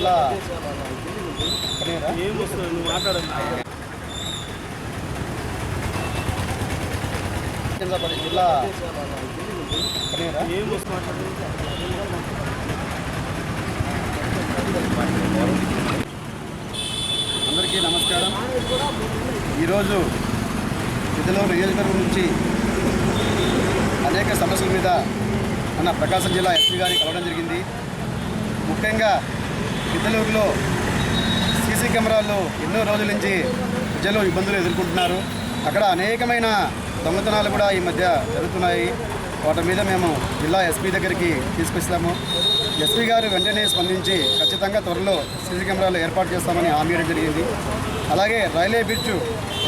జిల్లా జిల్లా అందరికీ నమస్కారం. ఈరోజు గిద్దలూరు నియోజకవర్గం నుంచి అనేక సమస్యల మీద మన ప్రకాశం జిల్లా ఎస్పీ గారిని కలవడం జరిగింది. ముఖ్యంగా గిద్దలూరులో సీసీ కెమెరాల్లో ఎన్నో రోజుల నుంచి ప్రజలు ఇబ్బందులు ఎదుర్కొంటున్నారు. అక్కడ అనేకమైన దొంగతనాలు కూడా ఈ మధ్య జరుగుతున్నాయి. వాటి మీద మేము జిల్లా ఎస్పీ దగ్గరికి తీసుకొస్తాము. ఎస్పీ గారు వెంటనే స్పందించి ఖచ్చితంగా త్వరలో సీసీ కెమెరాలు ఏర్పాటు చేస్తామని హామీ ఇవ్వడం జరిగింది. అలాగే రైల్వే బ్రిడ్జ్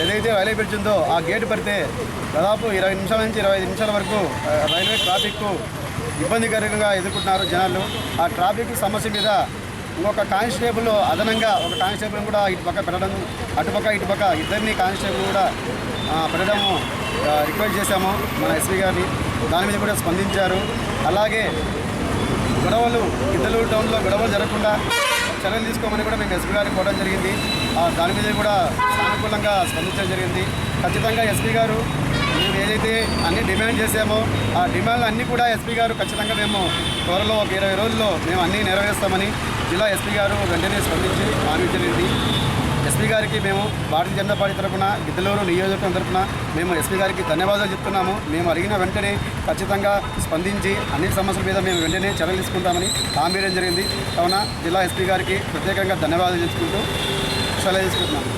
ఏదైతే రైల్వే బ్రిడ్జ్ ఉందో ఆ గేటు పడితే దాదాపు 20 నిమిషాల నుంచి 25 నిమిషాల వరకు రైల్వే ట్రాఫిక్ ఇబ్బందికరంగా ఎదుర్కొంటున్నారు జనాలు. ఆ ట్రాఫిక్ సమస్య మీద ఇంకొక కానిస్టేబుల్ అదనంగా ఒక కానిస్టేబుల్ కూడా ఇటుపక్క పెట్టడం, అటుపక్క ఇటుపక్క ఇద్దరిని కానిస్టేబుల్ కూడా పెట్టడము రిక్వెస్ట్ చేశాము మన ఎస్పీ గారిని. దాని మీద కూడా స్పందించారు. అలాగే గొడవలు గిద్దలూరు టౌన్లో గొడవలు జరగకుండా చర్యలు తీసుకోమని కూడా మేము ఎస్పీ గారికి పోవడం జరిగింది. దాని మీద కూడా సానుకూలంగా స్పందించడం జరిగింది. ఖచ్చితంగా ఎస్పీ గారు మేము ఏదైతే అన్ని డిమాండ్ చేశామో ఆ డిమాండ్లు అన్నీ కూడా ఎస్పీ గారు ఖచ్చితంగా మేము త్వరలో ఒక 20 రోజుల్లో మేము అన్నీ నెరవేరుస్తామని జిల్లా ఎస్పీ గారు వెంటనే స్పందించి హామీ జరిగింది. ఎస్పీ గారికి మేము భారతీయ జనతా పార్టీ తరఫున గిద్దలూరు నియోజకవర్గం తరఫున మేము ఎస్పీ గారికి ధన్యవాదాలు చెప్తున్నాము. మేము అడిగిన వెంటనే ఖచ్చితంగా స్పందించి అన్ని సమస్యల మీద మేము వెంటనే చర్యలు తీసుకుంటామని హామీ ఇవ్వడం జరిగింది. కావున జిల్లా ఎస్పీ గారికి ప్రత్యేకంగా ధన్యవాదాలు తెలుసుకుంటూ సెలవు తీసుకుంటున్నాము.